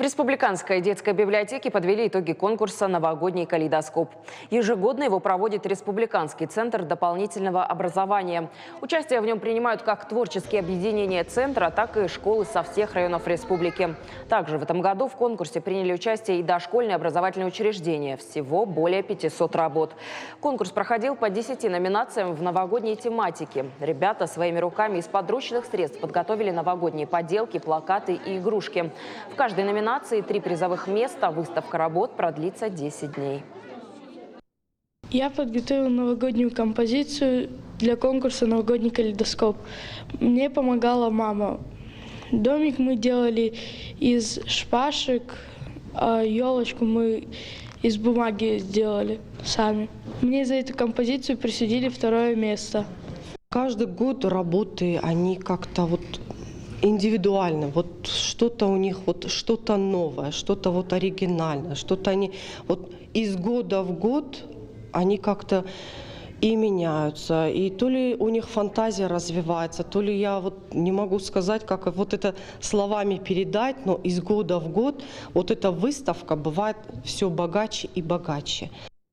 В Республиканской детской библиотеке подвели итоги конкурса «Новогодний калейдоскоп». Ежегодно его проводит Республиканский центр дополнительного образования. Участие в нем принимают как творческие объединения центра, так и школы со всех районов республики. Также в этом году в конкурсе приняли участие и дошкольные образовательные учреждения. Всего более 500 работ. Конкурс проходил по 10 номинациям в новогодней тематике. Ребята своими руками из подручных средств подготовили новогодние поделки, плакаты и игрушки. В каждой номинации 3 призовых места. Выставка работ продлится 10 дней. Я подготовила новогоднюю композицию для конкурса «Новогодний калейдоскоп». Мне помогала мама. Домик мы делали из шпажек, а елочку мы из бумаги сделали сами. Мне за эту композицию присудили 2-е место. Каждый год работы, они как-то индивидуально, что-то у них, что-то новое, что-то оригинальное, что-то они из года в год они как-то и меняются, и то ли у них фантазия развивается, то ли я не могу сказать, как это словами передать, но из года в год эта выставка бывает все богаче и богаче.